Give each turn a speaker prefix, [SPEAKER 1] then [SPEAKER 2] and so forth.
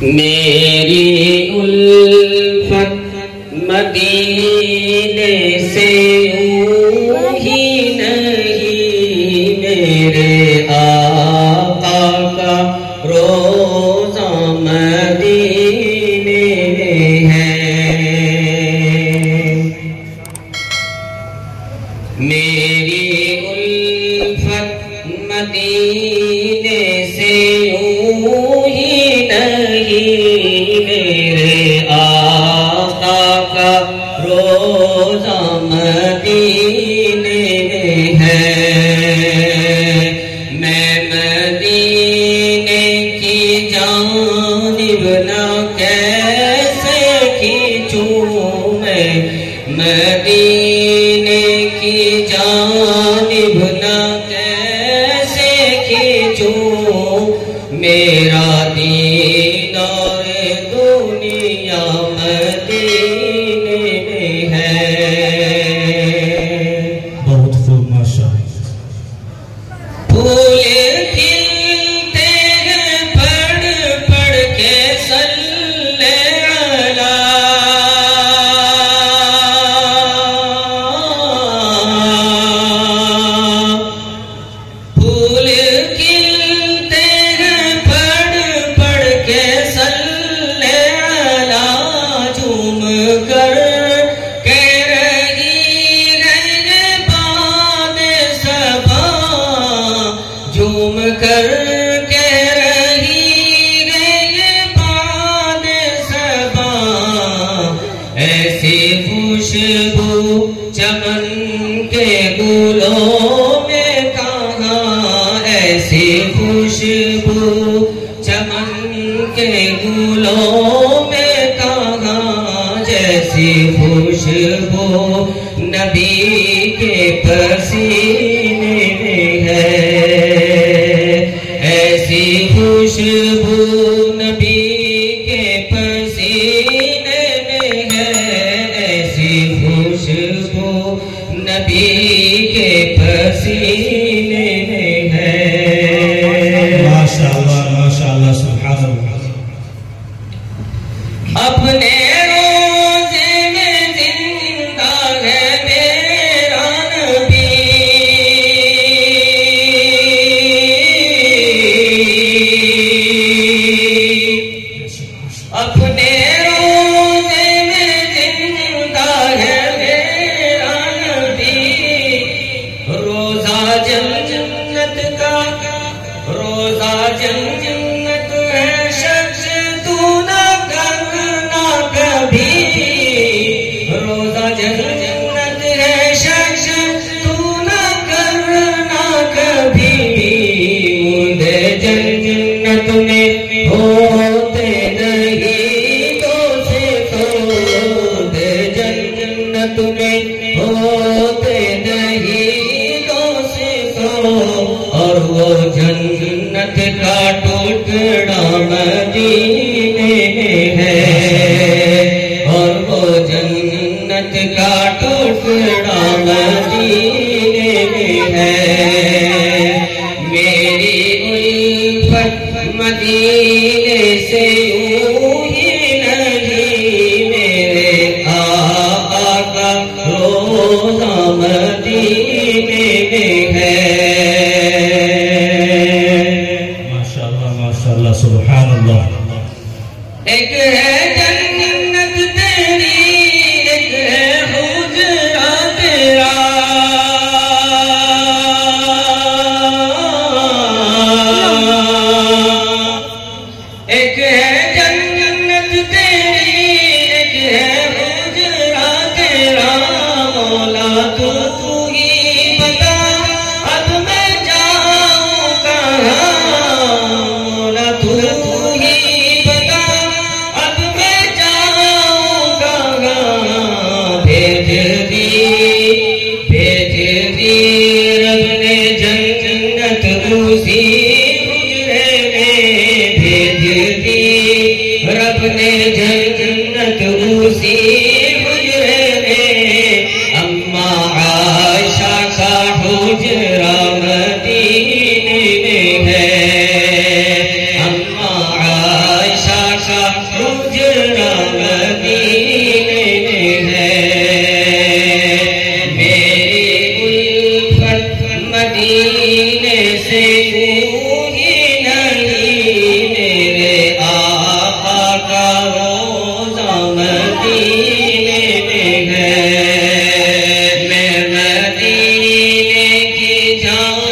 [SPEAKER 1] मेरी उल्फत मदीने से यूं ही नहीं, मेरे आका का रोज़ा मदीने है। मेरी उल्फत मदीने से यूं ही नहीं, मेरे आका का रोज़ा मदीने है। मैं मदीने की जानिब न कैसे खींचूं, मैं मदीने की जानिब न कैसे खींचूं, मेरा दीन और दुनिया मदीने में है।
[SPEAKER 2] बहुत खूब माशाअल्लाह।
[SPEAKER 1] फूल खिलते हैं पढ़ पढ़ के सल्ले अला, फूल खिलते हैं पढ़ पढ़ के सल्ले अला, झूम कर कह रही है ये बात सबा, झूम कर कह रही है ये बात सबा, ऐसी खुशबू चमन के गुलों में कहाँ, ऐसी खुशबू चमन के गुलों में कहाँ, जैसी खुशबू नबी के पसीने में है, ऐसी खुशबू नबी के पसीने में है, ऐसी खुशबू नबी के पसीने में है।
[SPEAKER 2] माशाअल्लाह माशाअल्लाह सुभानअल्लाह।
[SPEAKER 1] अपने रोज़े में जिंदा है मेरा नबी, अपने रोज़े में जिंदा है मेरा नबी, रोज़ा जन्नत का, रोज़ा जन्नत है, शख्स तू न करना कभी, रोज़ा जन्नत है, शख्स तू न करना कभी, मुझे जन्नत में होते नहीं तो से तो, मुझे जन्नत में होते नहीं तो से तो, और वो जन्नत का टुकड़ा मदीने में है, और वो जन्नत का टुकड़ा मदीने में है। मेरी उल्फत मदीने से यूं ही नहीं, मेरे आका का रोज़ा मदीने में है।
[SPEAKER 2] माशाअल्लाह माशाअल्लाह सुभानअल्लाह।
[SPEAKER 1] एक है जन्नत तेरी, एक है हुजरा तेरा, एक है जन्नत तेरी, एक है हुजरा तेरा, मौला तू ही बता अब मैं जाऊं कहाँ, मौला तू ही बता अब मैं जाऊं कहाँ, भेज दी रब ने जन्नत उसी हुजरे में, भेज दी रब ने जन्नत उसी हुजरे में, अम्मा आयशा का हुजरा मदीने में है, अम्मा आयशा का उजड़ा मदीने में है। मेरी उल्फत मदीने से दूरी नहीं, मेरे आका का रोज़ा मदीने में है। मैं मदीने की जान